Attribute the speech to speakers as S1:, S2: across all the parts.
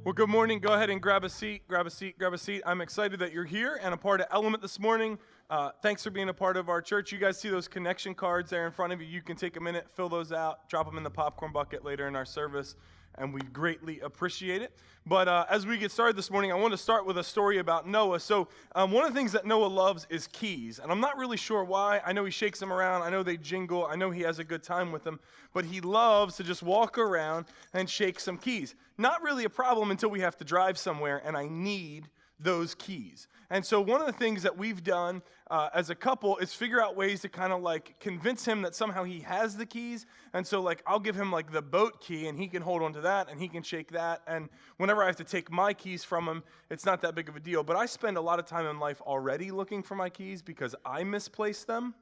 S1: Well, good morning. Go ahead and grab a seat, grab a seat, grab a seat. I'm excited that you're here and a part of Element this morning. Thanks for being a part of our church. You guys see those connection cards there in front of you. You can take a minute, fill those out, drop them in the popcorn bucket later in our service, and we greatly appreciate it. But as we get started this morning, I want to start with a story about Noah. So one of the things that Noah loves is keys, and I'm not really sure why. I know he shakes them around. I know they jingle. I know he has a good time with them, but he loves to just walk around and shake some keys. Not really a problem until we have to drive somewhere, and I need those keys. And so one of the things that we've done as a couple is figure out ways to kind of like convince him that somehow he has the keys. And so like I'll give him like the boat key and he can hold on to that and he can shake that. And whenever I have to take my keys from him, it's not that big of a deal. But I spend a lot of time in life already looking for my keys because I misplace them,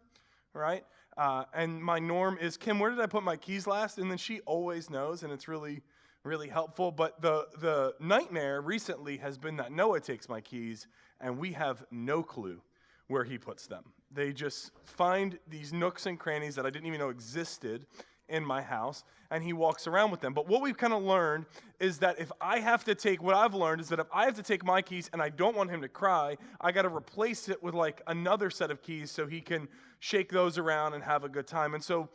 S1: right? And my norm is, Kim, where did I put my keys last? And then she always knows, and it's really helpful. But the nightmare recently has been that Noah takes my keys and we have no clue where he puts them. They just find these nooks and crannies that I didn't even know existed in my house, and he walks around with them. But what we've kind of learned is that if I have to take my keys and I don't want him to cry, I got to replace it with like another set of keys so he can shake those around and have a good time. And so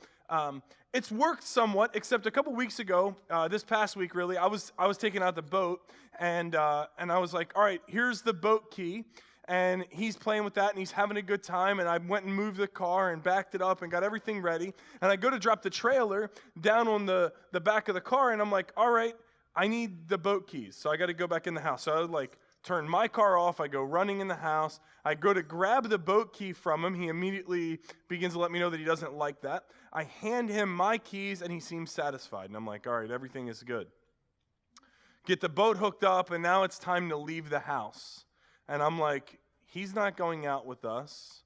S1: it's worked somewhat, except a couple weeks ago, this past week really, I was taking out the boat, and I was like, all right, here's the boat key, and he's playing with that, and he's having a good time, and I went and moved the car and backed it up and got everything ready, and I go to drop the trailer down on the back of the car, and I'm like, all right, I need the boat keys, so I got to go back in the house. So I like turn my car off, I go running in the house, I go to grab the boat key from him, he immediately begins to let me know that he doesn't like that. I hand him my keys, and he seems satisfied, and I'm like, all right, everything is good. Get the boat hooked up, and now it's time to leave the house. And I'm like, he's not going out with us.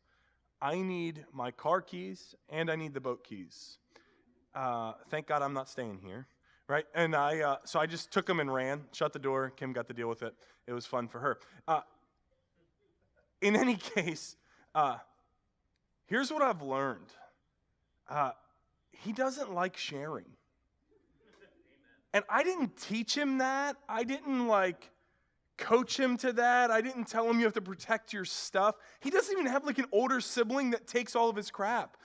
S1: I need my car keys, and I need the boat keys. Thank God I'm not staying here, right? And so I just took them and ran, shut the door. Kim got to deal with it. It was fun for her. In any case, here's what I've learned. He doesn't like sharing. And I didn't teach him that. I didn't coach him to that. I didn't tell him you have to protect your stuff. He doesn't even have an older sibling that takes all of his crap.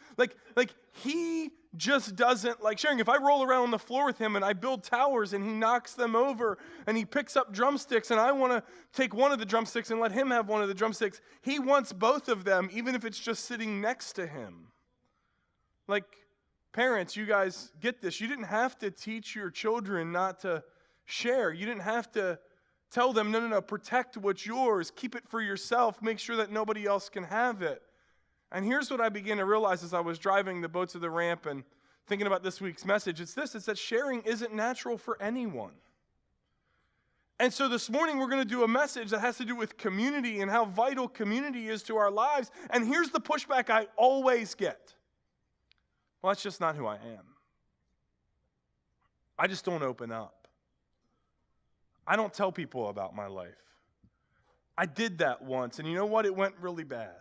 S1: He just doesn't like sharing. If I roll around on the floor with him and I build towers and he knocks them over and he picks up drumsticks and I want to take one of the drumsticks and let him have one of the drumsticks, he wants both of them even if it's just sitting next to him. Parents, you guys get this. You didn't have to teach your children not to share. You didn't have to tell them, no, protect what's yours. Keep it for yourself. Make sure that nobody else can have it. And here's what I began to realize as I was driving the boat to the ramp and thinking about this week's message. It's that sharing isn't natural for anyone. And so this morning we're going to do a message that has to do with community and how vital community is to our lives. And here's the pushback I always get. Well, that's just not who I am. I just don't open up. I don't tell people about my life. I did that once, and you know what? It went really bad.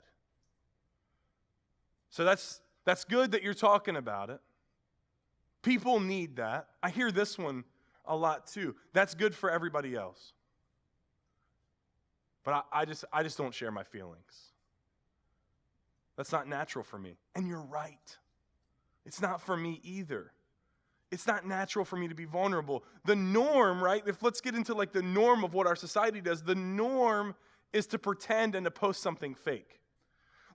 S1: So that's good that you're talking about it. People need that. I hear this one a lot too. That's good for everybody else. But I just don't share my feelings. That's not natural for me. And you're right. It's not for me either. It's not natural for me to be vulnerable. The norm, right? Let's get into the norm of what our society does. The norm is to pretend and to post something fake.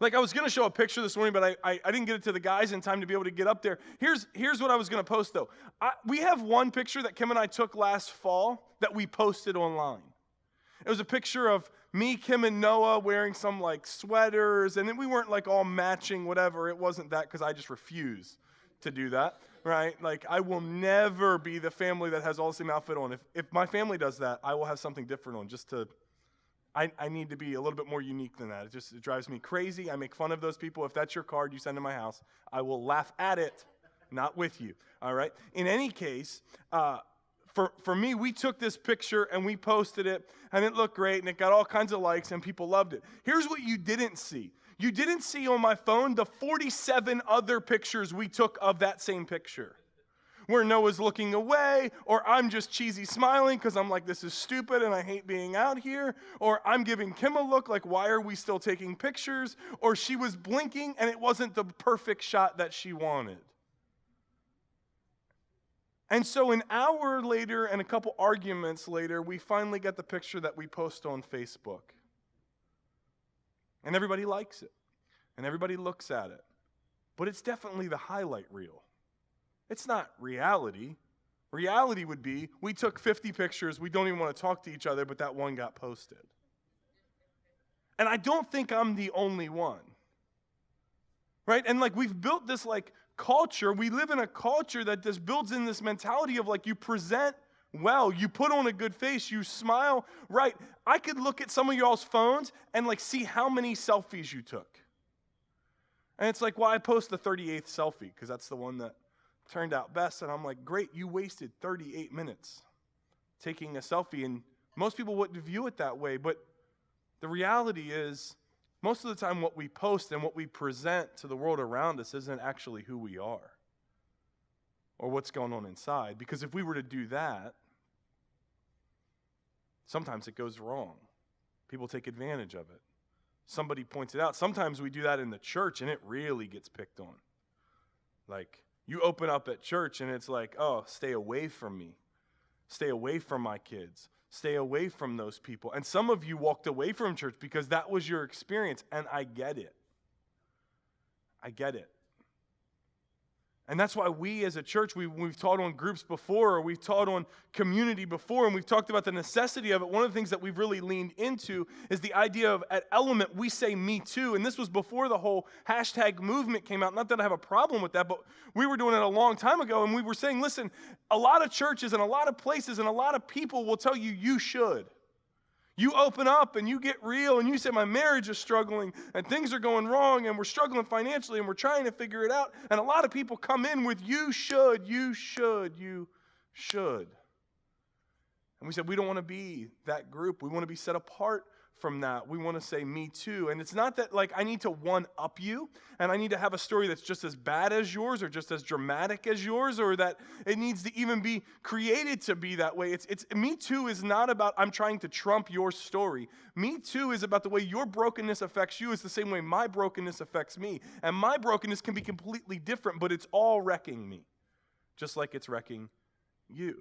S1: I was going to show a picture this morning, but I didn't get it to the guys in time to be able to get up there. Here's what I was going to post, though. We have one picture that Kim and I took last fall that we posted online. It was a picture of me, Kim, and Noah wearing some sweaters, and then we weren't all matching whatever. It wasn't that because I just refuse to do that, right? I will never be the family that has all the same outfit on. If my family does that, I will have something different on I need to be a little bit more unique than that. It drives me crazy. I make fun of those people. If that's your card you send to my house, I will laugh at it, not with you, all right? In any case, for me, we took this picture and we posted it, and it looked great, and it got all kinds of likes, and people loved it. Here's what you didn't see. You didn't see on my phone the 47 other pictures we took of that same picture. where Noah's looking away, or I'm just cheesy smiling because I'm like, this is stupid and I hate being out here, or I'm giving Kim a look like, why are we still taking pictures, or she was blinking and it wasn't the perfect shot that she wanted. And so an hour later and a couple arguments later, we finally get the picture that we post on Facebook. And everybody likes it, and everybody looks at it. But it's definitely the highlight reel. It's not reality. Reality would be, we took 50 pictures, we don't even want to talk to each other, but that one got posted. And I don't think I'm the only one. Right? And like we've built this like culture, we live in a culture that just builds in this mentality of like you present well, you put on a good face, you smile right. I could look at some of y'all's phones and like see how many selfies you took. And it's like, well, I post the 38th selfie because that's the one that turned out best. And I'm like, great, you wasted 38 minutes taking a selfie. And most people wouldn't view it that way. But the reality is, most of the time what we post and what we present to the world around us isn't actually who we are or what's going on inside. Because if we were to do that, sometimes it goes wrong. People take advantage of it. Somebody points it out. Sometimes we do that in the church and it really gets picked on. Like, you open up at church and it's like, oh, stay away from me. Stay away from my kids. Stay away from those people. And some of you walked away from church because that was your experience, and I get it. I get it. And that's why we as a church, we've taught on groups before, or we've taught on community before, and we've talked about the necessity of it. One of the things that we've really leaned into is the idea of, at Element, we say me too. And this was before the whole hashtag movement came out. Not that I have a problem with that, but we were doing it a long time ago, and we were saying, listen, a lot of churches and a lot of places and a lot of people will tell you, you should. You open up and you get real and you say, my marriage is struggling and things are going wrong and we're struggling financially and we're trying to figure it out. And a lot of people come in with, you should, you should, you should. And we said, we don't want to be that group. We want to be set apart from that. We want to say me too. And it's not that like I need to one-up you and I need to have a story that's just as bad as yours or just as dramatic as yours, or that it needs to even be created to be that way. It's me too is not about I'm trying to trump your story. Me too is about the way your brokenness affects you is the same way my brokenness affects me. And my brokenness can be completely different, but it's all wrecking me, just like it's wrecking you.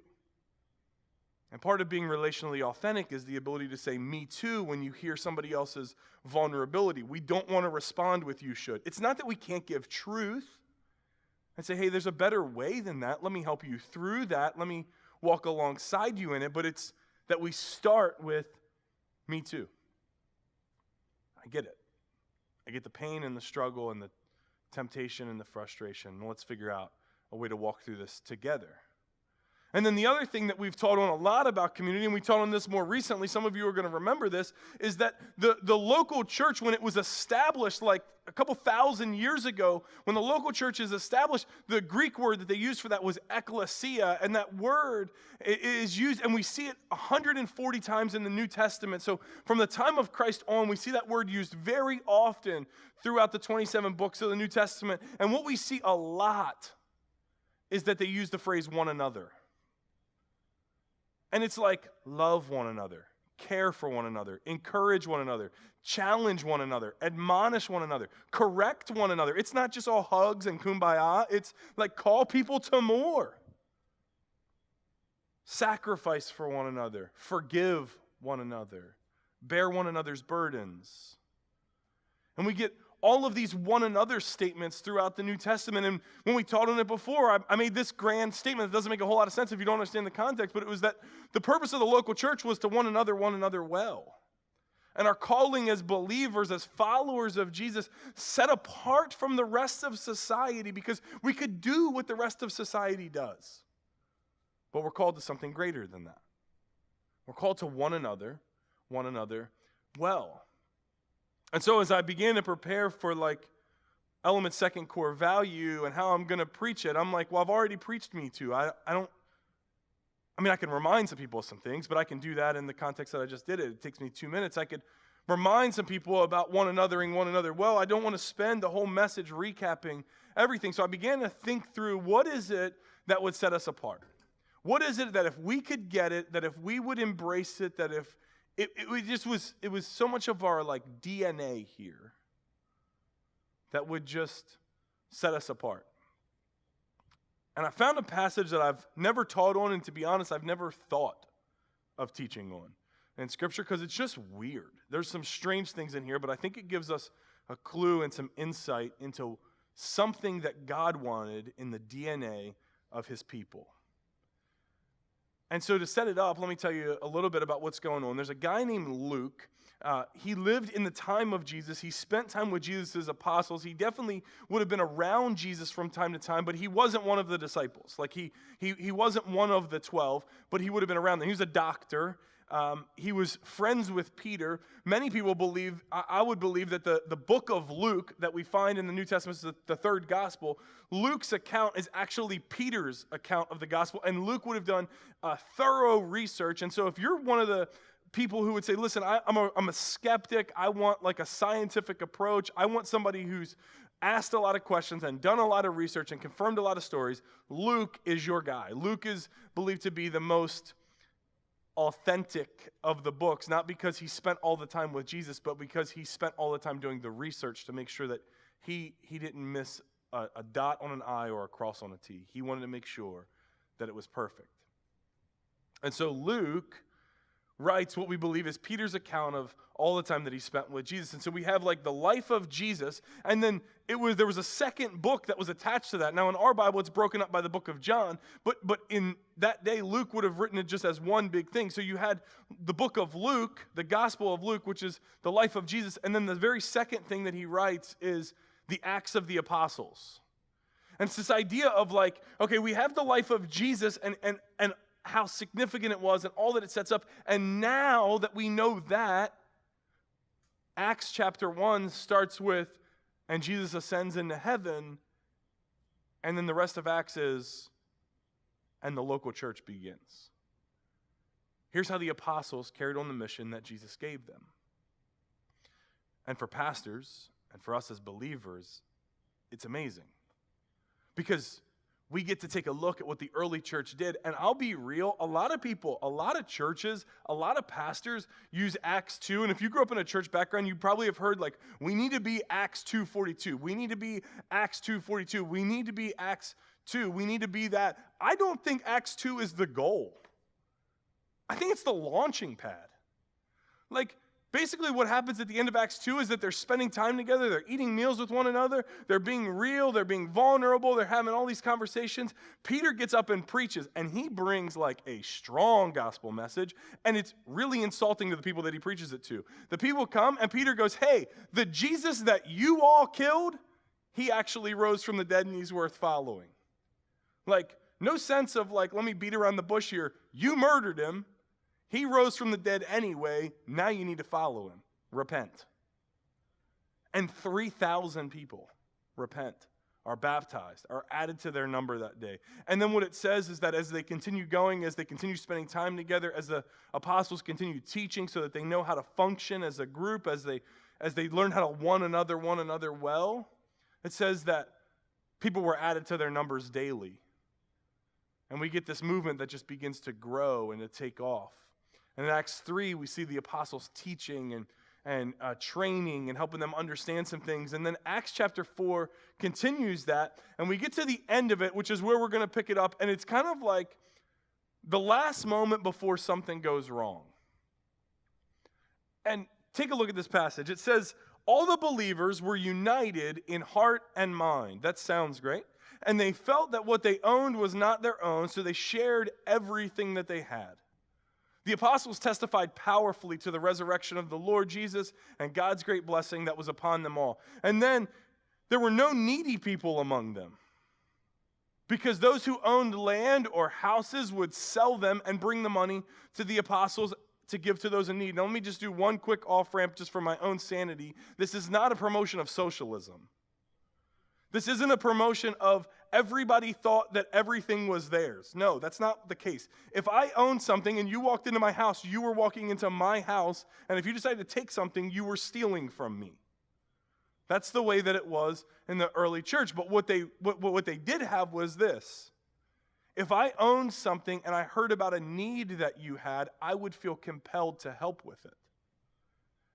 S1: And part of being relationally authentic is the ability to say me too when you hear somebody else's vulnerability. We don't want to respond with you should. It's not that we can't give truth and say, hey, there's a better way than that. Let me help you through that. Let me walk alongside you in it. But it's that we start with me too. I get it. I get the pain and the struggle and the temptation and the frustration. And let's figure out a way to walk through this together. And then the other thing that we've taught on a lot about community, and we taught on this more recently, some of you are going to remember this, is that the local church, when it was established like a couple thousand years ago, when the local church is established, the Greek word that they used for that was ekklesia, and that word is used, and we see it 140 times in the New Testament. So from the time of Christ on, we see that word used very often throughout the 27 books of the New Testament. And what we see a lot is that they use the phrase one another. And it's like, love one another, care for one another, encourage one another, challenge one another, admonish one another, correct one another. It's not just all hugs and kumbaya. It's like call people to more. Sacrifice for one another, forgive one another, bear one another's burdens. And we get all of these one another statements throughout the New Testament. And when we taught on it before, I made this grand statement that doesn't make a whole lot of sense if you don't understand the context, but it was that the purpose of the local church was to one another well. And our calling as believers, as followers of Jesus, set apart from the rest of society, because we could do what the rest of society does. But we're called to something greater than that. We're called to one another well. And so as I began to prepare for like Element's second core value and how I'm going to preach it, I'm like, well, I've already preached me too. I can remind some people of some things, but I can do that in the context that I just did it. It takes me 2 minutes. I could remind some people about one another well. I don't want to spend the whole message recapping everything. So I began to think through, what is it that would set us apart? What is it that if we could get it, that if we would embrace it, that if it was so much of our like DNA here that would just set us apart? And I found a passage that I've never taught on, and to be honest, I've never thought of teaching on in Scripture because it's just weird. There's some strange things in here, but I think it gives us a clue and some insight into something that God wanted in the DNA of his people. And so to set it up, let me tell you a little bit about what's going on. There's a guy named Luke. He lived in the time of Jesus. He spent time with Jesus' apostles. He definitely would have been around Jesus from time to time, but he wasn't one of the disciples. Like he wasn't one of the 12, but he would have been around them. He was a doctor. He was friends with Peter. Many people believe, I would believe that the book of Luke that we find in the New Testament is the third gospel. Luke's account is actually Peter's account of the gospel, and Luke would have done thorough research. And so if you're one of the people who would say, listen, I'm a skeptic, I want like a scientific approach, I want somebody who's asked a lot of questions and done a lot of research and confirmed a lot of stories, Luke is your guy. Luke is believed to be the most authentic of the books, not because he spent all the time with Jesus, but because he spent all the time doing the research to make sure that he didn't miss a dot on an I or a cross on a T. He wanted to make sure that it was perfect. And so Luke writes what we believe is Peter's account of all the time that he spent with Jesus. And so we have like the life of Jesus, and then there was a second book that was attached to that. Now in our Bible, it's broken up by the book of John, but in that day, Luke would have written it just as one big thing. So you had the book of Luke, the Gospel of Luke, which is the life of Jesus, and then the very second thing that he writes is the Acts of the Apostles. And it's this idea of like, okay, we have the life of Jesus and how significant it was and all that it sets up. And now that we know that, Acts chapter 1 starts with, and Jesus ascends into heaven, and then the rest of Acts is, and the local church begins. Here's how the apostles carried on the mission that Jesus gave them. And for pastors, and for us as believers, it's amazing. Because we get to take a look at what the early church did. And I'll be real, a lot of people, a lot of churches, a lot of pastors use Acts 2. And if you grew up in a church background, you probably have heard like, we need to be Acts 2:42. We need to be Acts 2:42. We need to be Acts 2. We need to be that. I don't think Acts 2 is the goal. I think it's the launching pad. Like, basically what happens at the end of Acts 2 is that they're spending time together, they're eating meals with one another, they're being real, they're being vulnerable, they're having all these conversations. Peter gets up and preaches, and he brings like a strong gospel message, and it's really insulting to the people that he preaches it to. The people come, and Peter goes, hey, the Jesus that you all killed, he actually rose from the dead, and he's worth following. Like, no sense of like, let me beat around the bush here. You murdered him. He rose from the dead anyway. Now you need to follow him. Repent. And 3,000 people repent, are baptized, are added to their number that day. And then what it says is that as they continue going, as they continue spending time together, as the apostles continue teaching so that they know how to function as a group, as they learn how to one another well, it says that people were added to their numbers daily. And we get this movement that just begins to grow and to take off. And in Acts 3, we see the apostles teaching and training and helping them understand some things. And then Acts chapter 4 continues that. And we get to the end of it, which is where we're going to pick it up. And it's kind of like the last moment before something goes wrong. And take a look at this passage. It says, all the believers were united in heart and mind. That sounds great. And they felt that what they owned was not their own, so they shared everything that they had. The apostles testified powerfully to the resurrection of the Lord Jesus and God's great blessing that was upon them all. And then there were no needy people among them, because those who owned land or houses would sell them and bring the money to the apostles to give to those in need. Now let me just do one quick off-ramp just for my own sanity. This is not a promotion of socialism. This isn't a promotion of everybody thought that everything was theirs. No, that's not the case. If I owned something and you walked into my house, you were walking into my house, and if you decided to take something, you were stealing from me. That's the way that it was in the early church. But what they did have was this. If I owned something and I heard about a need that you had, I would feel compelled to help with it.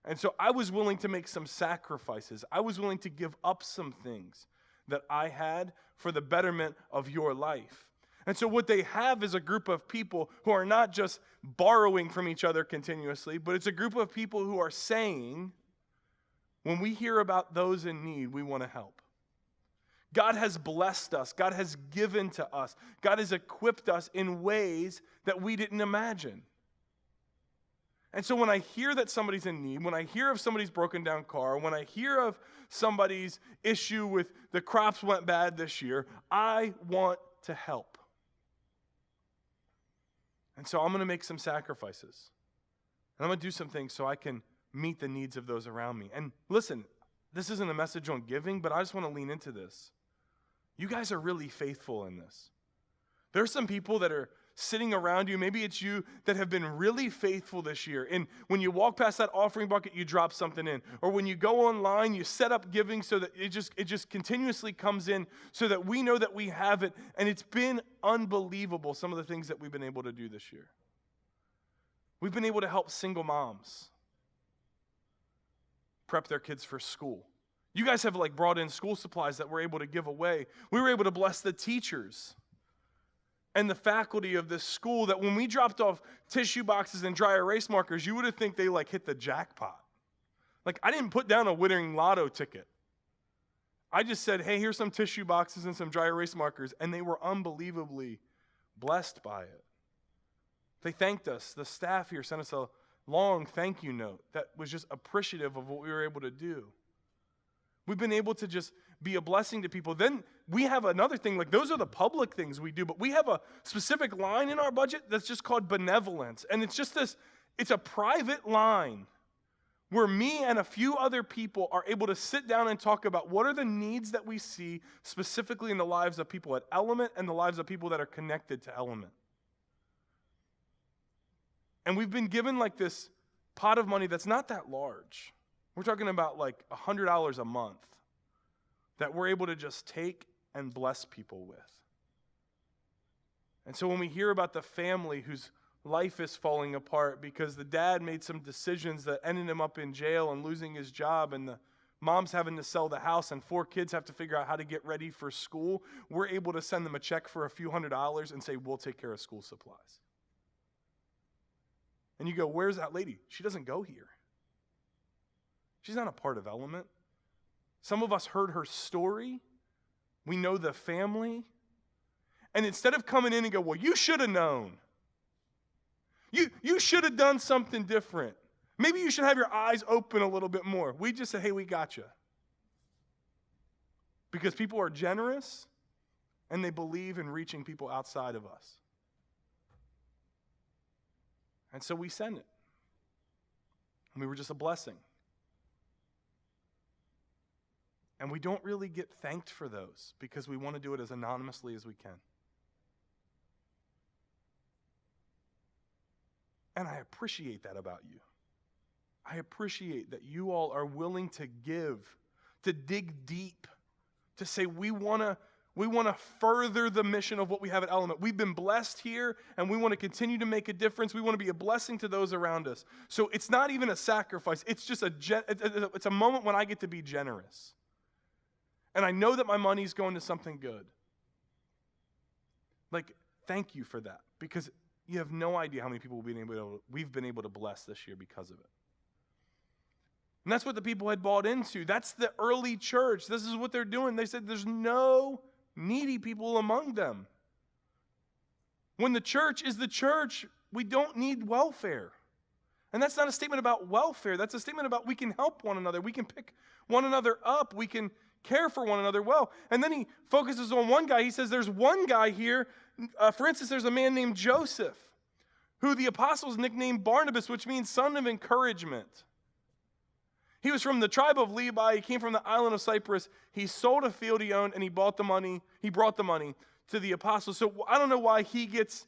S1: And so I was willing to make some sacrifices. I was willing to give up some things that I had for the betterment of your life. And so what they have is a group of people who are not just borrowing from each other continuously, but it's a group of people who are saying, when we hear about those in need, we want to help. God has blessed us. God has given to us. God has equipped us in ways that we didn't imagine. And so when I hear that somebody's in need, when I hear of somebody's broken down car, when I hear of somebody's issue with the crops went bad this year, I want to help. And so I'm going to make some sacrifices. And I'm going to do some things so I can meet the needs of those around me. And listen, this isn't a message on giving, but I just want to lean into this. You guys are really faithful in this. There are some people that are sitting around you, maybe it's you, that have been really faithful this year. And when you walk past that offering bucket, you drop something in. Or when you go online, you set up giving so that it just continuously comes in so that we know that we have it. And it's been unbelievable, some of the things that we've been able to do this year. We've been able to help single moms prep their kids for school. You guys have brought in school supplies that we're able to give away. We were able to bless the teachers and the faculty of this school that when we dropped off tissue boxes and dry erase markers, you would have think they hit the jackpot. I didn't put down a winning lotto ticket. I just said, hey, here's some tissue boxes and some dry erase markers, and they were unbelievably blessed by it. They thanked us. The staff here sent us a long thank you note that was just appreciative of what we were able to do. We've been able to just be a blessing to people. Then we have another thing, those are the public things we do, but we have a specific line in our budget that's just called benevolence. And it's just it's a private line where me and a few other people are able to sit down and talk about what are the needs that we see specifically in the lives of people at Element and the lives of people that are connected to Element. And we've been given this pot of money that's not that large. We're talking about $100 a month that we're able to just take and bless people with. And so when we hear about the family whose life is falling apart because the dad made some decisions that ended him up in jail and losing his job, and the mom's having to sell the house, and 4 kids have to figure out how to get ready for school, we're able to send them a check for a few $100s and say, we'll take care of school supplies. And you go, where's that lady? She doesn't go here. She's not a part of Element. Some of us heard her story. We know the family. And instead of coming in and go, well, you should have known. You should have done something different. Maybe you should have your eyes open a little bit more. We just said, hey, we got you. Because people are generous and they believe in reaching people outside of us. And so we send it. And we were just a blessing. And we don't really get thanked for those because we want to do it as anonymously as we can. And I appreciate that about you. I appreciate that you all are willing to give, to dig deep, to say we want to further the mission of what we have at Element. We've been blessed here, and we want to continue to make a difference. We want to be a blessing to those around us. So it's not even a sacrifice. It's just it's a moment when I get to be generous. And I know that my money's going to something good. Thank you for that, because you have no idea how many people we've been able to bless this year because of it. And that's what the people had bought into. That's the early church. This is what they're doing. They said there's no needy people among them. When the church is the church, we don't need welfare. And that's not a statement about welfare. That's a statement about we can help one another. We can pick one another up. We can care for one another well. And then he focuses on one guy. He says there's one guy here. For instance, there's a man named Joseph, who the apostles nicknamed Barnabas, which means son of encouragement. He was from the tribe of Levi. He came from the island of Cyprus. He sold a field he owned, and he brought the money to the apostles. So I don't know why he gets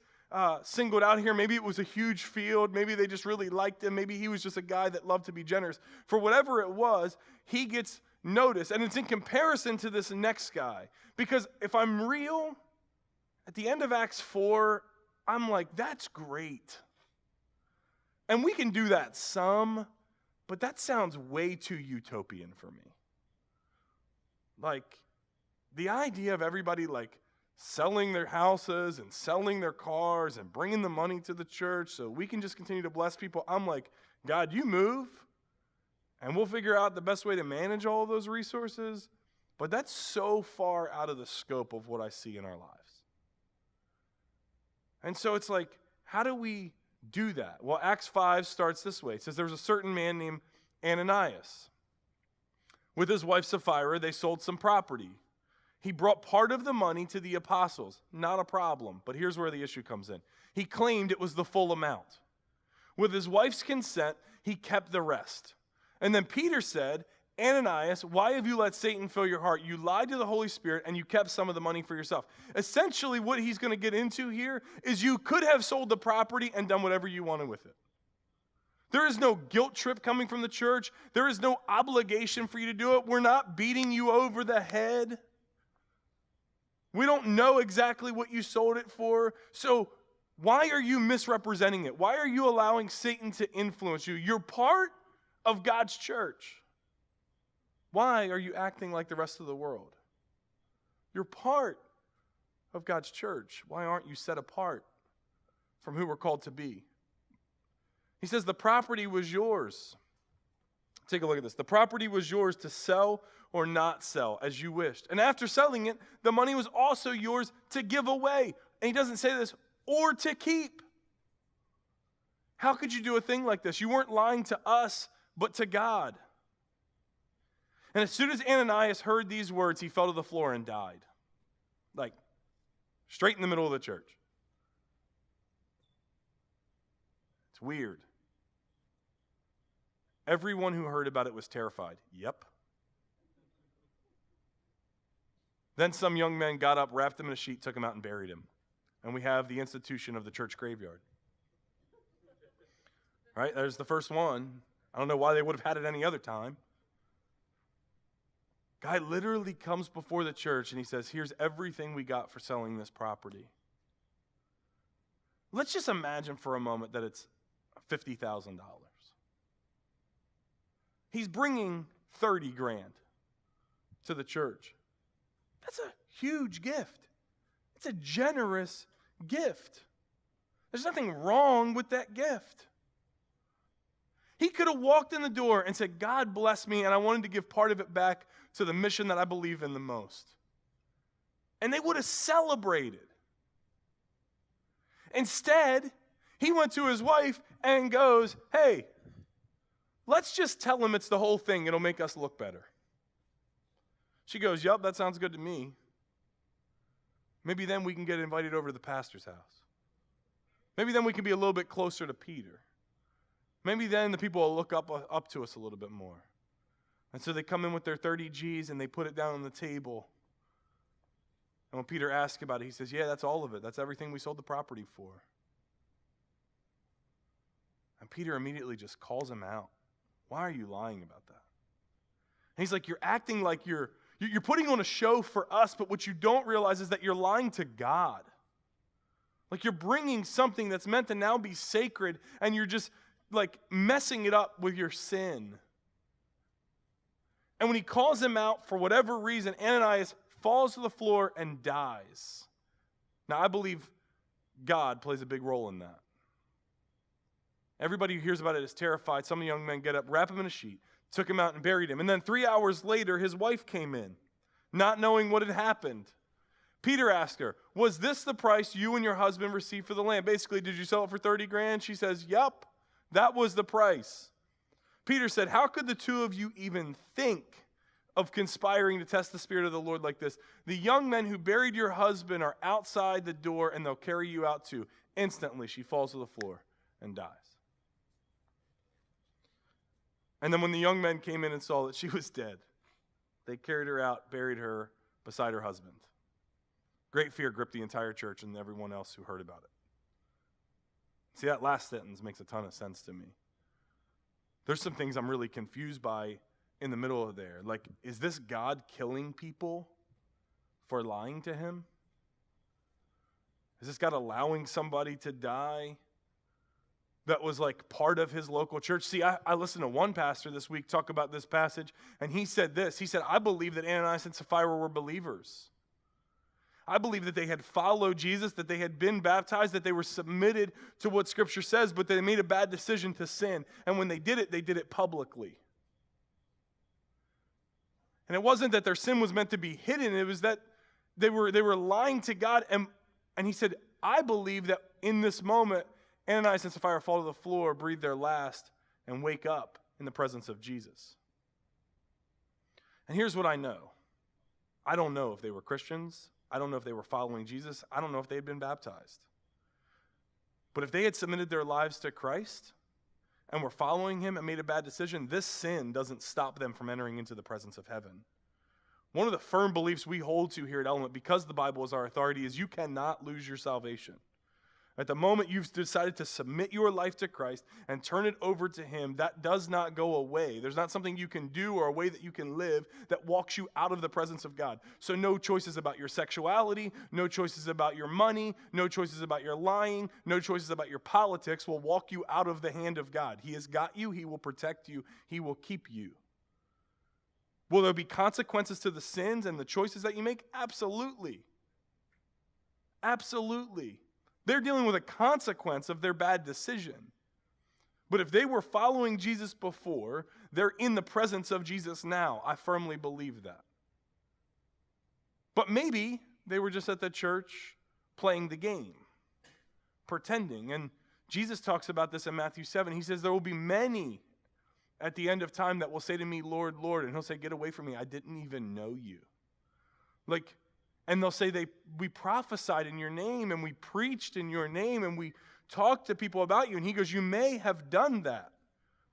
S1: singled out here. Maybe it was a huge field. Maybe they just really liked him. Maybe he was just a guy that loved to be generous. For whatever it was, he gets noticed. And it's in comparison to this next guy. Because if I'm real, At the end of Acts 4, I'm like, that's great. And we can do that some, but that sounds way too utopian for me. Like, the idea of everybody like selling their houses and selling their cars and bringing the money to the church so we can just continue to bless people. I'm like, God, you move and we'll figure out the best way to manage all of those resources. But that's so far out of the scope of what I see in our lives. And so it's like, how do we do that? Well, Acts 5 starts this way. It says there was a certain man named Ananias. With his wife Sapphira, they sold some property. He brought part of the money to the apostles. Not a problem, but here's where the issue comes in. He claimed it was the full amount. With his wife's consent, he kept the rest. And then Peter said, Ananias, why have you let Satan fill your heart? You lied to the Holy Spirit and you kept some of the money for yourself. Essentially, what he's going to get into here is you could have sold the property and done whatever you wanted with it. There is no guilt trip coming from the church. There is no obligation for you to do it. We're not beating you over the head. We don't know exactly what you sold it for. So why are you misrepresenting it? Why are you allowing Satan to influence you? You're part of God's church. Why are you acting like the rest of the world? You're part of God's church. Why aren't you set apart from who we're called to be? He says the property was yours. Take a look at this. The property was yours to sell or not sell as you wished. And after selling it, the money was also yours to give away. And he doesn't say this, or to keep. How could you do a thing like this? You weren't lying to us, but to God. And as soon as Ananias heard these words, he fell to the floor and died. Like, straight in the middle of the church. It's weird. Everyone who heard about it was terrified. Yep. Then some young men got up, wrapped him in a sheet, took him out and buried him. And we have the institution of the church graveyard. Right? There's the first one. I don't know why they would have had it any other time. Guy literally comes before the church and he says, here's everything we got for selling this property. Let's just imagine for a moment that it's $50,000. He's bringing 30 grand to the church. That's a huge gift. It's a generous gift. There's nothing wrong with that gift. He could have walked in the door and said, God bless me, and I wanted to give part of it back to the mission that I believe in the most. And they would have celebrated. Instead, he went to his wife and goes, hey, let's just tell him it's the whole thing. It'll make us look better. She goes, yup, that sounds good to me. Maybe then we can get invited over to the pastor's house. Maybe then we can be a little bit closer to Peter. Maybe then the people will look up to us a little bit more. And so they come in with their 30 G's and they put it down on the table. And when Peter asks about it, he says, yeah, that's all of it. That's everything we sold the property for. And Peter immediately just calls him out. Why are you lying about that? And he's like, you're acting like you're putting on a show for us, but what you don't realize is that you're lying to God. Like you're bringing something that's meant to now be sacred, and you're just like messing it up with your sin. And when he calls him out for whatever reason, Ananias falls to the floor and dies. Now, I believe God plays a big role in that. Everybody who hears about it is terrified. Some young men get up, wrap him in a sheet, took him out and buried him. And then 3 hours later, his wife came in, not knowing what had happened. Peter asked her, was this the price you and your husband received for the land? Basically, did you sell it for 30 grand? She says, yep, that was the price. Peter said, how could the two of you even think of conspiring to test the Spirit of the Lord like this? The young men who buried your husband are outside the door, and they'll carry you out too. Instantly, she falls to the floor and dies. And then when the young men came in and saw that she was dead, they carried her out, buried her beside her husband. Great fear gripped the entire church and everyone else who heard about it. See, that last sentence makes a ton of sense to me. There's some things I'm really confused by in the middle of there. Like, is this God killing people for lying to him? Is this God allowing somebody to die that was like part of his local church? See, I listened to one pastor this week talk about this passage, and he said this. He said, I believe that Ananias and Sapphira were believers. I believe that they had followed Jesus, that they had been baptized, that they were submitted to what Scripture says, but they made a bad decision to sin. And when they did it publicly. And it wasn't that their sin was meant to be hidden. It was that they were lying to God. And he said, I believe that in this moment, Ananias and Sapphira fall to the floor, breathe their last, and wake up in the presence of Jesus. And here's what I know. I don't know if they were Christians. I don't know if they were following Jesus. I don't know if they had been baptized. But if they had submitted their lives to Christ and were following him and made a bad decision, this sin doesn't stop them from entering into the presence of heaven. One of the firm beliefs we hold to here at Element, because the Bible is our authority, is you cannot lose your salvation. At the moment you've decided to submit your life to Christ and turn it over to him, that does not go away. There's not something you can do or a way that you can live that walks you out of the presence of God. So no choices about your sexuality, no choices about your money, no choices about your lying, no choices about your politics will walk you out of the hand of God. He has got you. He will protect you. He will keep you. Will there be consequences to the sins and the choices that you make? Absolutely. Absolutely. They're dealing with a consequence of their bad decision. But if they were following Jesus before, they're in the presence of Jesus now. I firmly believe that. But maybe they were just at the church playing the game, pretending. And Jesus talks about this in Matthew 7. He says, there will be many at the end of time that will say to me, Lord, Lord. And he'll say, get away from me. I didn't even know you. And they'll say, we prophesied in your name, and we preached in your name, and we talked to people about you. And he goes, you may have done that,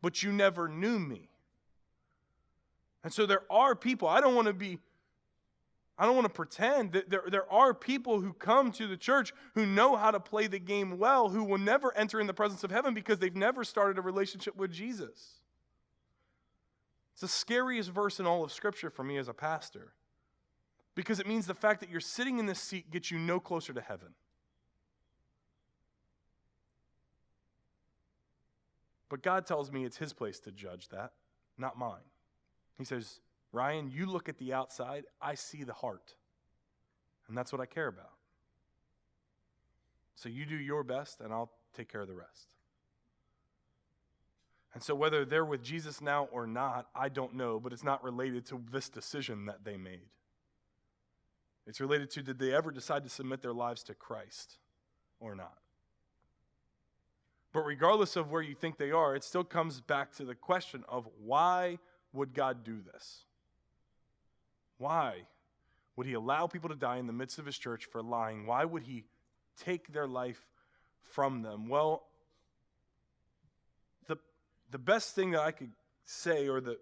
S1: but you never knew me. And so there are people, I don't want to pretend that there are people who come to the church who know how to play the game well, who will never enter in the presence of heaven because they've never started a relationship with Jesus. It's the scariest verse in all of Scripture for me as a pastor. Because it means the fact that you're sitting in this seat gets you no closer to heaven. But God tells me it's his place to judge that, not mine. He says, Ryan, you look at the outside, I see the heart. And that's what I care about. So you do your best, and I'll take care of the rest. And so whether they're with Jesus now or not, I don't know, but it's not related to this decision that they made. It's related to, did they ever decide to submit their lives to Christ or not? But regardless of where you think they are, it still comes back to the question of why would God do this? Why would he allow people to die in the midst of his church for lying? Why would he take their life from them? Well, the best thing that I could say, or the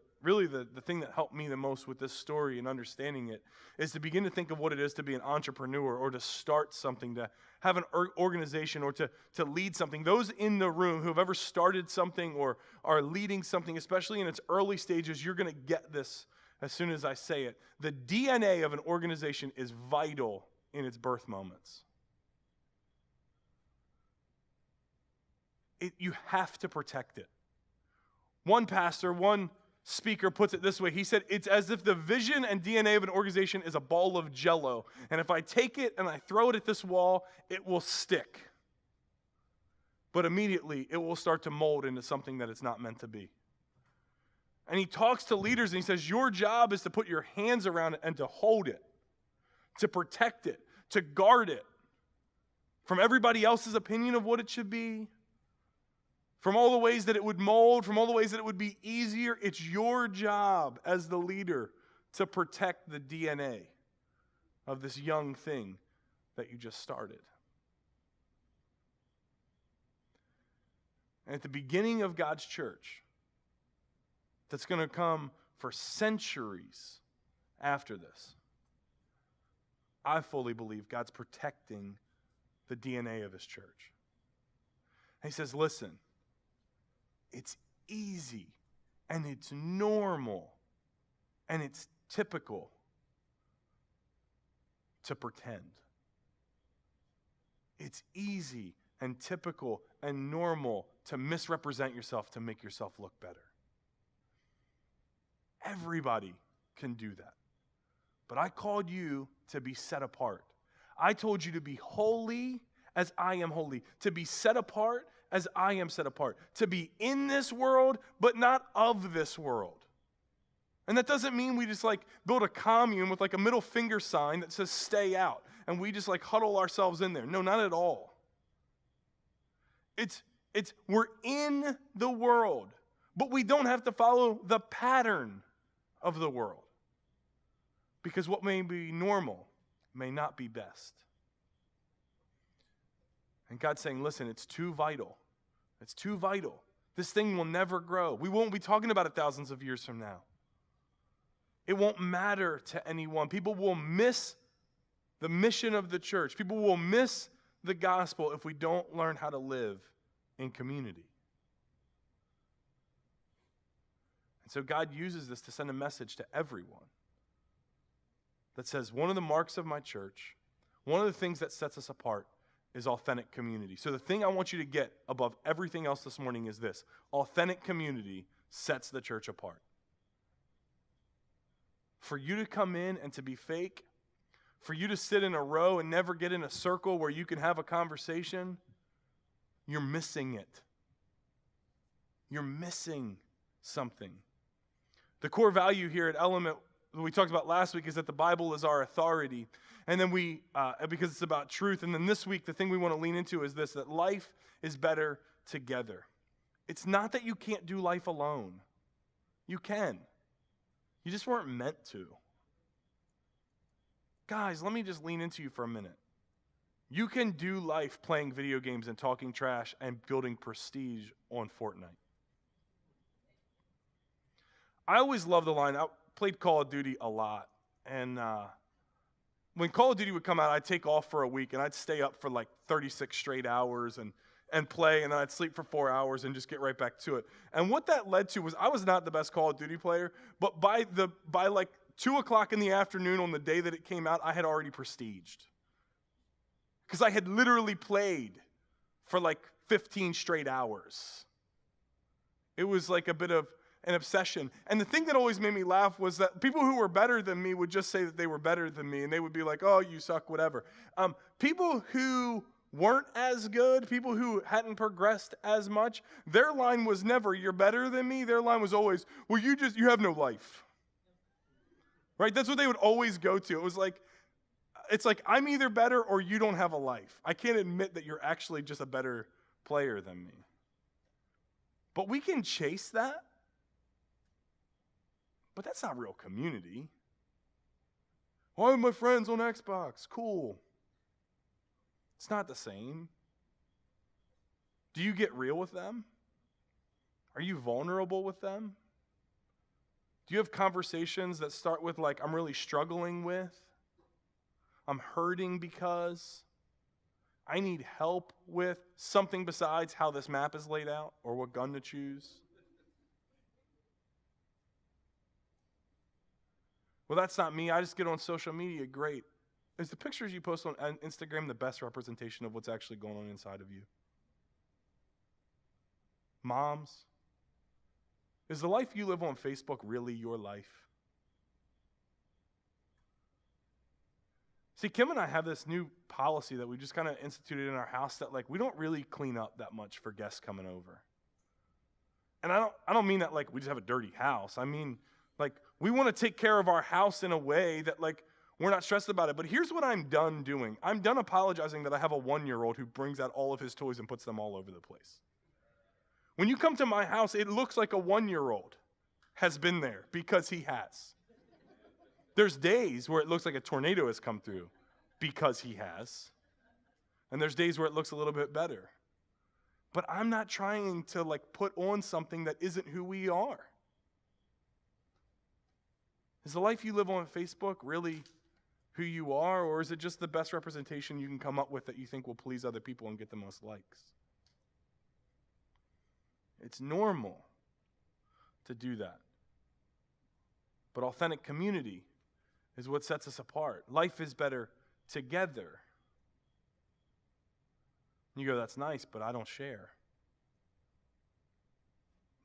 S1: thing that helped me the most with this story and understanding it, is to begin to think of what it is to be an entrepreneur or to start something, to have an organization or to lead something. Those in the room who have ever started something or are leading something, especially in its early stages, you're going to get this as soon as I say it. The DNA of an organization is vital in its birth moments. You have to protect it. One speaker puts it this way. He said, it's as if the vision and DNA of an organization is a ball of Jell-O. And if I take it and I throw it at this wall, it will stick. But immediately, it will start to mold into something that it's not meant to be. And he talks to leaders and he says, your job is to put your hands around it and to hold it, to protect it, to guard it from everybody else's opinion of what it should be, from all the ways that it would mold, from all the ways that it would be easier. It's your job as the leader to protect the DNA of this young thing that you just started. And at the beginning of God's church, that's going to come for centuries after this, I fully believe God's protecting the DNA of his church. And he says, listen, it's easy, and it's normal, and it's typical to pretend. It's easy and typical and normal to misrepresent yourself to make yourself look better. Everybody can do that. But I called you to be set apart. I told you to be holy as I am holy, to be set apart as I am set apart, to be in this world, but not of this world. And that doesn't mean we just like build a commune with like a middle finger sign that says stay out, and we just like huddle ourselves in there. No, not at all. It's we're in the world, but we don't have to follow the pattern of the world. Because what may be normal may not be best. And God's saying, listen, it's too vital. It's too vital. This thing will never grow. We won't be talking about it thousands of years from now. It won't matter to anyone. People will miss the mission of the church. People will miss the gospel if we don't learn how to live in community. And so God uses this to send a message to everyone that says, one of the marks of my church, one of the things that sets us apart is authentic community. So the thing I want you to get above everything else this morning is this: authentic community sets the church apart. For you to come in and to be fake, for you to sit in a row and never get in a circle where you can have a conversation, you're missing it. You're missing something. The core value here at Element that we talked about last week is that the Bible is our authority. And then because it's about truth. And then this week, the thing we want to lean into is this: that life is better together. It's not that you can't do life alone. You can. You just weren't meant to. Guys, let me just lean into you for a minute. You can do life playing video games and talking trash and building prestige on Fortnite. I always loved the line. I played Call of Duty a lot. And when Call of Duty would come out, I'd take off for a week, and I'd stay up for like 36 straight hours and play, and then I'd sleep for 4 hours and just get right back to it. And what that led to was I was not the best Call of Duty player, but by like 2 o'clock in the afternoon on the day that it came out, I had already prestiged. Because I had literally played for like 15 straight hours. It was like a bit of an obsession. And the thing that always made me laugh was that people who were better than me would just say that they were better than me, and they would be like, oh, you suck, whatever. People who weren't as good, people who hadn't progressed as much, their line was never, you're better than me. Their line was always, well, you have no life. Right? That's what they would always go to. It's like, I'm either better or you don't have a life. I can't admit that you're actually just a better player than me. But we can chase that. But that's not real community. I have my friends on Xbox. Cool. It's not the same. Do you get real with them? Are you vulnerable with them? Do you have conversations that start with like, I'm really struggling with? I'm hurting because I need help with something besides how this map is laid out or what gun to choose? Well, that's not me. I just get on social media. Great. Is the pictures you post on Instagram the best representation of what's actually going on inside of you? Moms, is the life you live on Facebook really your life? See, Kim and I have this new policy that we just kind of instituted in our house that like we don't really clean up that much for guests coming over. And I don't mean that like we just have a dirty house. I mean like we want to take care of our house in a way that like we're not stressed about it. But here's what I'm done doing. I'm done apologizing that I have a 1-year-old who brings out all of his toys and puts them all over the place. When you come to my house, it looks like a 1-year-old has been there because he has. There's days where it looks like a tornado has come through because he has. And there's days where it looks a little bit better. But I'm not trying to like put on something that isn't who we are. Is the life you live on Facebook really who you are, or is it just the best representation you can come up with that you think will please other people and get the most likes? It's normal to do that. But authentic community is what sets us apart. Life is better together. You go, that's nice, but I don't share.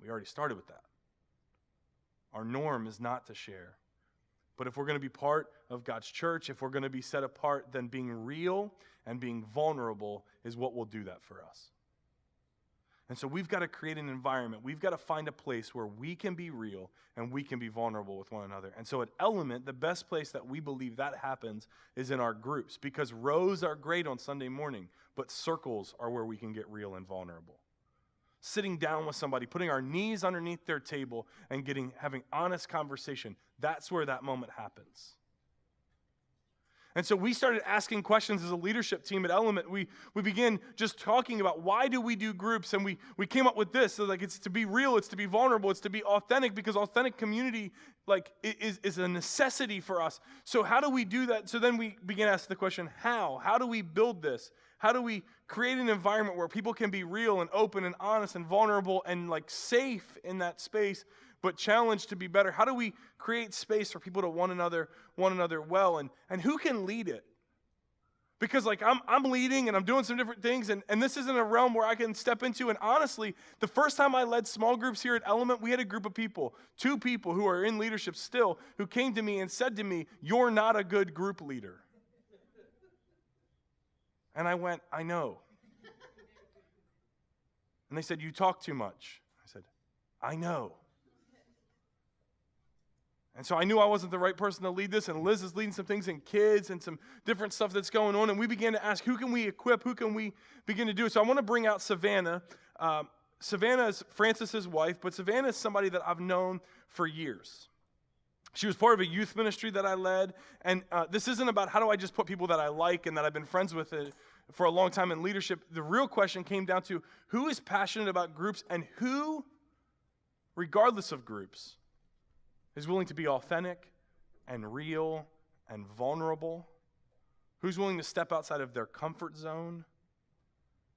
S1: We already started with that. Our norm is not to share. But if we're going to be part of God's church, if we're going to be set apart, then being real and being vulnerable is what will do that for us. And so we've got to create an environment. We've got to find a place where we can be real and we can be vulnerable with one another. And so at Element, the best place that we believe that happens is in our groups, because rows are great on Sunday morning, but circles are where we can get real and vulnerable. Sitting down with somebody, putting our knees underneath their table and having honest conversation, that's where that moment happens. And so we started asking questions as a leadership team at Element. We began just talking about why do we do groups, and we came up with this. So like, it's to be real, it's to be vulnerable, it's to be authentic, because authentic community is a necessity for us. So how do we do that? So then we began to ask the question, how? How do we build this? How do we create an environment where people can be real and open and honest and vulnerable and safe in that space, but challenged to be better? How do we create space for people to one another well? And who can lead it? Because I'm leading and I'm doing some different things, and this isn't a realm where I can step into. And honestly, the first time I led small groups here at Element, we had a group of people, 2 people who are in leadership still, who came to me and said to me, "You're not a good group leader." And I went, "I know." And they said, "You talk too much." I said, "I know." And so I knew I wasn't the right person to lead this, and Liz is leading some things in kids and some different stuff that's going on, and we began to ask, who can we equip, who can we begin to do it? So I want to bring out Savannah. Savannah is Francis's wife, but Savannah is somebody that I've known for years. She was part of a youth ministry that I led, and this isn't about how do I just put people that I like and that I've been friends with for a long time in leadership. The real question came down to who is passionate about groups, and who, regardless of groups, is willing to be authentic and real and vulnerable. Who's willing to step outside of their comfort zone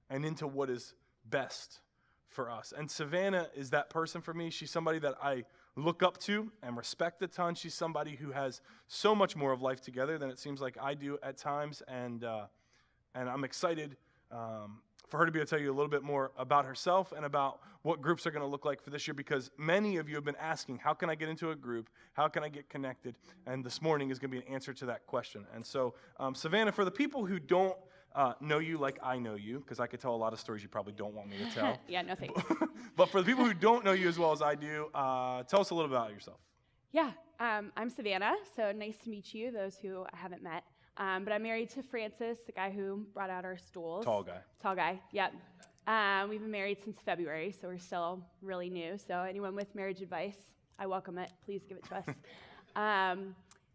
S1: and into what is best for us? And Savannah is that person for me. She's somebody that I look up to and respect a ton. She's somebody who has so much more of life together than it seems like I do at times. And I'm excited for her to be able to tell you a little bit more about herself and about what groups are going to look like for this year, because many of you have been asking, how can I get into a group? How can I get connected? And this morning is going to be an answer to that question. And so, Savannah, for the people who don't know you like I know you, because I could tell a lot of stories you probably don't want me to tell.
S2: Yeah, no thanks.
S1: But for the people who don't know you as well as I do, tell us a little about yourself.
S2: Yeah, I'm Savannah, so nice to meet you, those who I haven't met. But I'm married to Francis, the guy who brought out our stools.
S1: Tall guy,
S2: yep. We've been married since February, so we're still really new. So anyone with marriage advice, I welcome it. Please give it to us.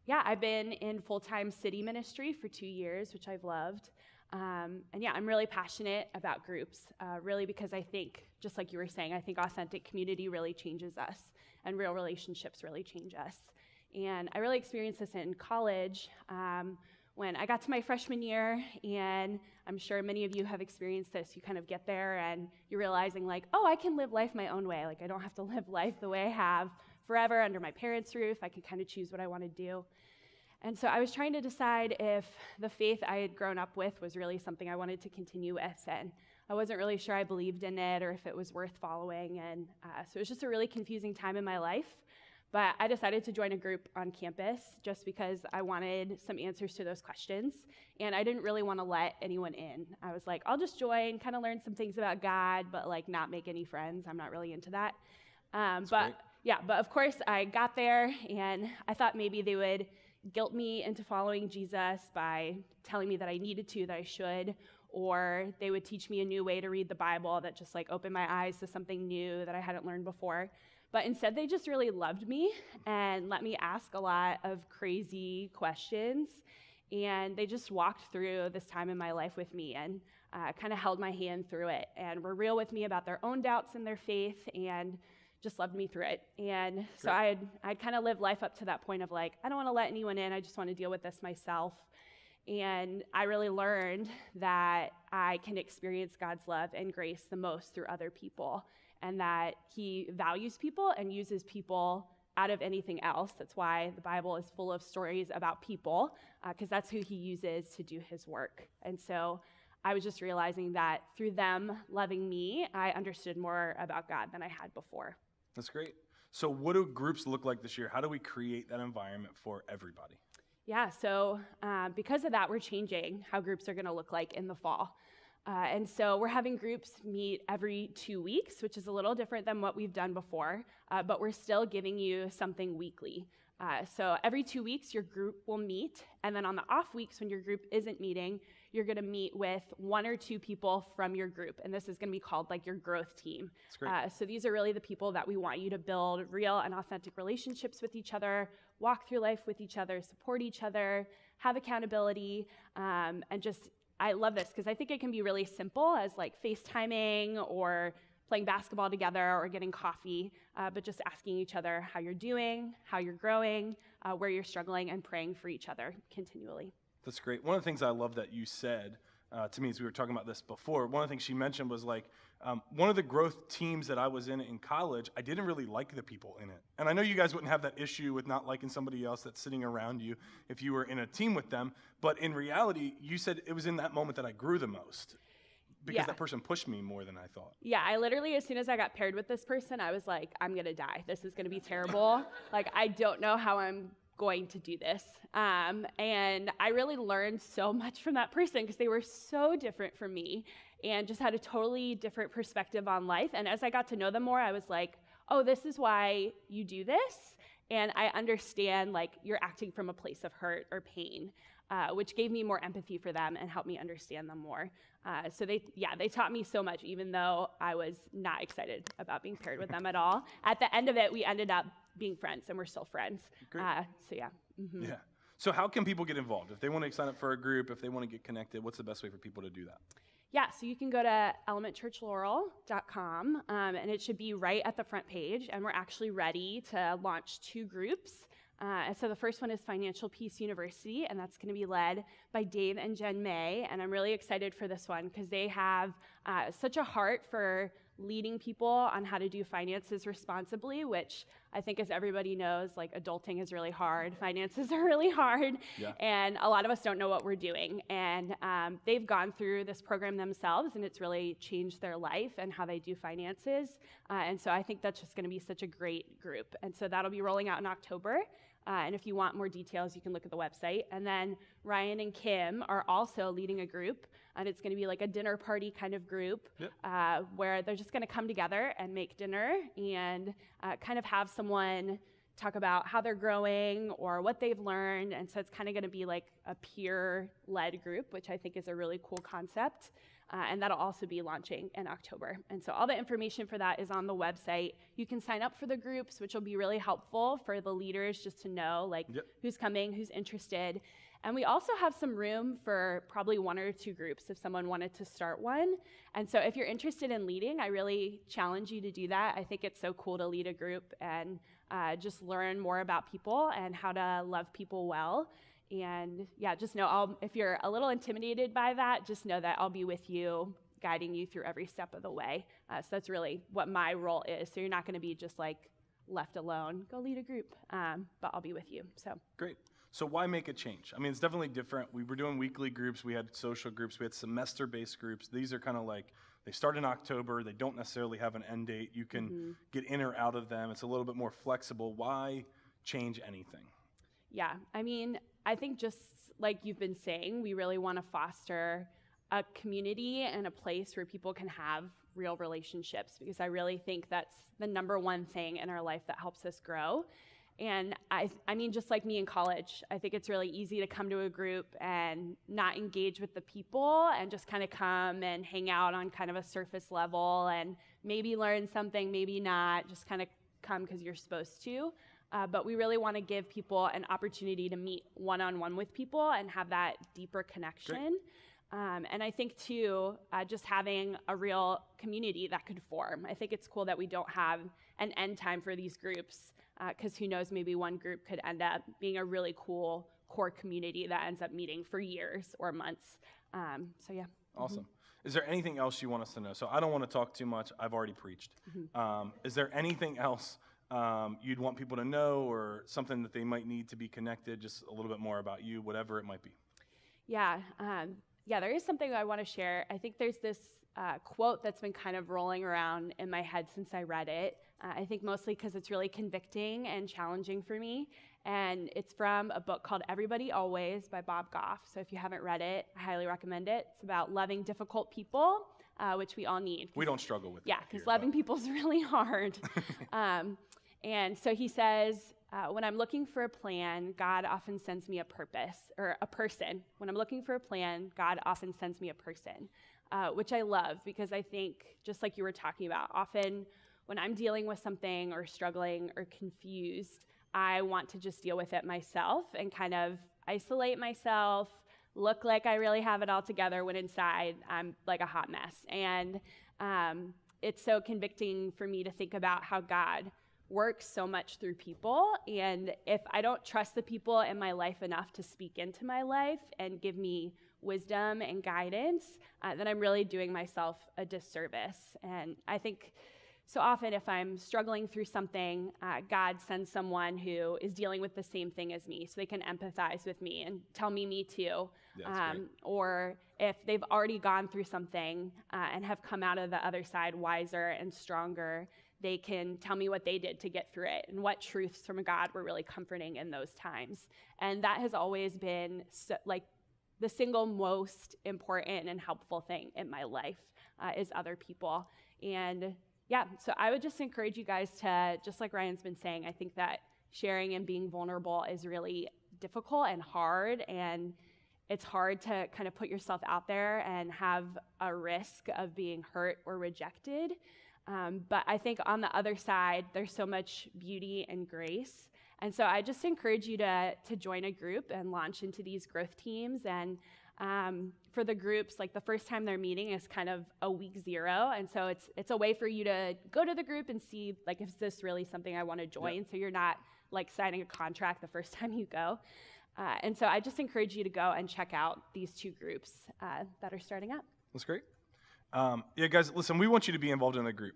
S2: Yeah, I've been in full-time city ministry for 2 years, which I've loved. And yeah, I'm really passionate about groups, really because I think, just like you were saying, I think authentic community really changes us, and real relationships really change us. And I really experienced this in college, when I got to my freshman year, and I'm sure many of you have experienced this. You kind of get there and you're realizing oh, I can live life my own way. I don't have to live life the way I have forever under my parents' roof. I can kind of choose what I want to do. And so I was trying to decide if the faith I had grown up with was really something I wanted to continue with, and I wasn't really sure I believed in it or if it was worth following. And so it was just a really confusing time in my life. But I decided to join a group on campus just because I wanted some answers to those questions, and I didn't really want to let anyone in. I was like, I'll just join, kind of learn some things about God, but not make any friends. I'm not really into that. But of course I got there, and I thought maybe they would guilt me into following Jesus by telling me that I needed to, that I should, or they would teach me a new way to read the Bible that just opened my eyes to something new that I hadn't learned before. But instead, they just really loved me and let me ask a lot of crazy questions. And they just walked through this time in my life with me and kind of held my hand through it and were real with me about their own doubts in their faith and just loved me through it. And so I'd kind of lived life up to that point of I don't want to let anyone in. I just want to deal with this myself. And I really learned that I can experience God's love and grace the most through other people, and that he values people and uses people out of anything else. That's why the Bible is full of stories about people, because that's who he uses to do his work. And so I was just realizing that through them loving me, I understood more about God than I had before.
S1: That's great. So what do groups look like this year? How do we create that environment for everybody?
S2: Yeah, so because of that, we're changing how groups are going to look like in the fall. And so we're having groups meet every 2 weeks, which is a little different than what we've done before, but we're still giving you something weekly. So every 2 weeks, your group will meet, and then on the off weeks when your group isn't meeting, you're going to meet with 1 or 2 people from your group, and this is going to be called like your growth team.
S1: That's great.
S2: So these are really the people that we want you to build real and authentic relationships with each other, walk through life with each other, support each other, have accountability, and just, I love this because I think it can be really simple as like FaceTiming or playing basketball together or getting coffee, but just asking each other how you're doing, how you're growing, where you're struggling, and praying for each other continually.
S1: That's great. One of the things I love that you said to me as we were talking about this before, one of the things she mentioned was like, one of the growth teams that I was in college, I didn't really like the people in it. And I know you guys wouldn't have that issue with not liking somebody else that's sitting around you if you were in a team with them. But in reality, you said it was in that moment that I grew the most because that person pushed me more than I thought.
S2: Yeah, I literally, as soon as I got paired with this person, I was like, I'm going to die. This is going to be terrible. Like, I don't know how I'm going to do this. And I really learned so much from that person because they were so different from me and just had a totally different perspective on life. And as I got to know them more, I was like, oh, this is why you do this. And I understand, like, you're acting from a place of hurt or pain, which gave me more empathy for them and helped me understand them more. So they taught me so much, even though I was not excited about being paired with them at all. At the end of it, we ended up being friends, and we're still friends.
S1: Great.
S2: So yeah. Mm-hmm.
S1: Yeah. So how can people get involved? If they want to sign up for a group, if they want to get connected, what's the best way for people to do that?
S2: Yeah, so you can go to elementchurchlaurel.com, and it should be right at the front page, and we're actually ready to launch 2 groups. And so the first one is Financial Peace University, and that's going to be led by Dave and Jen May, and I'm really excited for this one because they have such a heart for leading people on how to do finances responsibly, which I think, as everybody knows, like, adulting is really hard, finances are really hard, and a lot of us don't know what we're doing. And they've gone through this program themselves, and it's really changed their life and how they do finances. And so I think that's just going to be such a great group. And so that'll be rolling out in October. And if you want more details, you can look at the website. And then Ryan and Kim are also leading a group, and it's going to be like a dinner party kind of group where they're just going to come together and make dinner and kind of have someone talk about how they're growing or what they've learned. And so it's kind of going to be like a peer-led group, which I think is a really cool concept. And that'll also be launching in October. And so all the information for that is on the website. You can sign up for the groups, which will be really helpful for the leaders just to know, like, who's coming, who's interested. And we also have some room for probably 1 or 2 groups if someone wanted to start one. And so if you're interested in leading, I really challenge you to do that. I think it's so cool to lead a group and just learn more about people and how to love people well. And yeah, just know, if you're a little intimidated by that, just know that I'll be with you, guiding you through every step of the way. So that's really what my role is. So you're not going to be just like left alone, go lead a group, but I'll be with you. So
S1: great. So why make a change? I mean, it's definitely different. We were doing weekly groups. We had social groups. We had semester-based groups. These are kind of like, they start in October. They don't necessarily have an end date. You can get in or out of them. It's a little bit more flexible. Why change anything?
S2: Yeah, I mean, I think just like you've been saying, we really want to foster a community and a place where people can have real relationships, because I really think that's the number one thing in our life that helps us grow. And I mean, just like me in college, I think it's really easy to come to a group and not engage with the people and just kind of come and hang out on kind of a surface level and maybe learn something, maybe not, just kind of come because you're supposed to. But we really want to give people an opportunity to meet one-on-one with people and have that deeper connection. And I think, too, just having a real community that could form. I think it's cool that we don't have an end time for these groups, because who knows, maybe one group could end up being a really cool core community that ends up meeting for years or months. So, yeah.
S1: Awesome. Is there anything else you want us to know? So I don't want to talk too much. I've already preached. Is there anything else you'd want people to know, or something that they might need to be connected, just a little bit more about you, whatever it might be?
S2: Yeah. Yeah, there is something I want to share. I think there's this quote that's been kind of rolling around in my head since I read it. I think mostly because it's really convicting and challenging for me. And it's from a book called Everybody Always by Bob Goff. So if you haven't read it, I highly recommend it. It's about loving difficult people, which we all need.
S1: We don't struggle with it.
S2: Yeah, because loving people is really hard. And so he says, when I'm looking for a plan, God often sends me a purpose, or a person. When I'm looking for a plan, God often sends me a person, which I love because I think, just like you were talking about, often when I'm dealing with something or struggling or confused, I want to just deal with it myself and kind of isolate myself, look like I really have it all together when inside I'm like a hot mess. And it's so convicting for me to think about how God works so much through people. And if I don't trust the people in my life enough to speak into my life and give me wisdom and guidance, then I'm really doing myself a disservice. And I think so often if I'm struggling through something, God sends someone who is dealing with the same thing as me so they can empathize with me and tell me too. Or if they've already gone through something and have come out of the other side wiser and stronger, they can tell me what they did to get through it and what truths from God were really comforting in those times. And that has always been the single most important and helpful thing in my life is other people. And yeah, so I would just encourage you guys to, just like Ryan's been saying, I think that sharing and being vulnerable is really difficult and hard, and it's hard to kind of put yourself out there and have a risk of being hurt or rejected. But I think on the other side, there's so much beauty and grace. And so I just encourage you to join a group and launch into these growth teams. And for the groups, like the first time they're meeting is kind of a week zero. And so it's a way for you to go to the group and see, like, is this really something I want to join? Yeah. So you're not like signing a contract the first time you go. And so I just encourage you to go and check out these two groups that are starting up.
S1: That's great. Yeah, guys, listen, we want you to be involved in a group.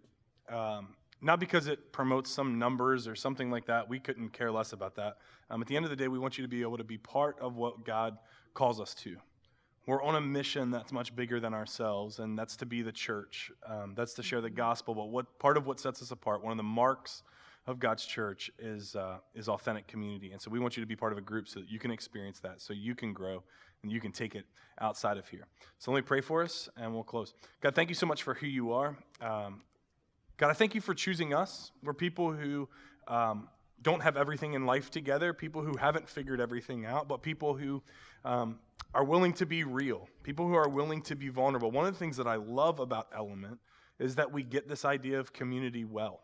S1: Not because it promotes some numbers or something like that. We couldn't care less about that. At the end of the day, we want you to be able to be part of what God calls us to. We're on a mission that's much bigger than ourselves, and that's to be the church. That's to share the gospel. But part of what sets us apart, one of the marks of God's church is authentic community. And so we want you to be part of a group so that you can experience that, so you can grow and you can take it outside of here. So let me pray for us, and we'll close. God, thank you so much for who you are. God, I thank you for choosing us. We're people who don't have everything in life together, people who haven't figured everything out, but people who are willing to be real, people who are willing to be vulnerable. One of the things that I love about Element is that we get this idea of community well.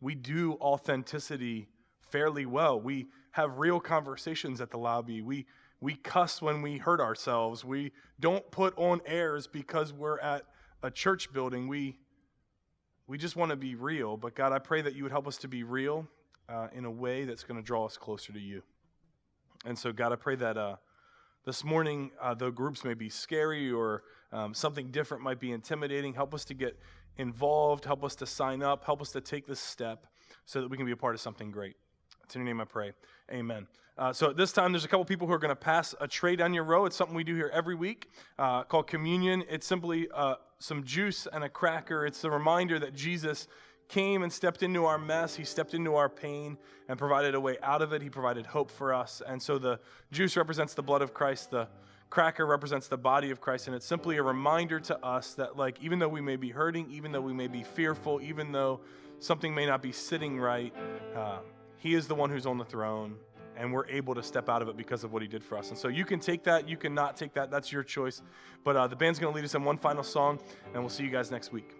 S1: We do authenticity fairly well. We have real conversations at the lobby. We cuss when we hurt ourselves. We don't put on airs because we're at a church building. We just want to be real. But God, I pray that you would help us to be real in a way that's going to draw us closer to you. And so, God, I pray that this morning the groups may be scary or something different might be intimidating. Help us to get involved. Help us to sign up. Help us to take this step so that we can be a part of something great. It's in your name I pray. Amen. So at this time, there's a couple people who are going to pass a tray down your row. It's something we do here every week called communion. It's simply some juice and a cracker. It's a reminder that Jesus came and stepped into our mess. He stepped into our pain and provided a way out of it. He provided hope for us. And so the juice represents the blood of Christ. The cracker represents the body of Christ. And it's simply a reminder to us that, like, even though we may be hurting, even though we may be fearful, even though something may not be sitting right, he is the one who's on the throne, and we're able to step out of it because of what he did for us. And so you can take that, you can not take that. That's your choice. But the band's going to lead us in one final song, and we'll see you guys next week.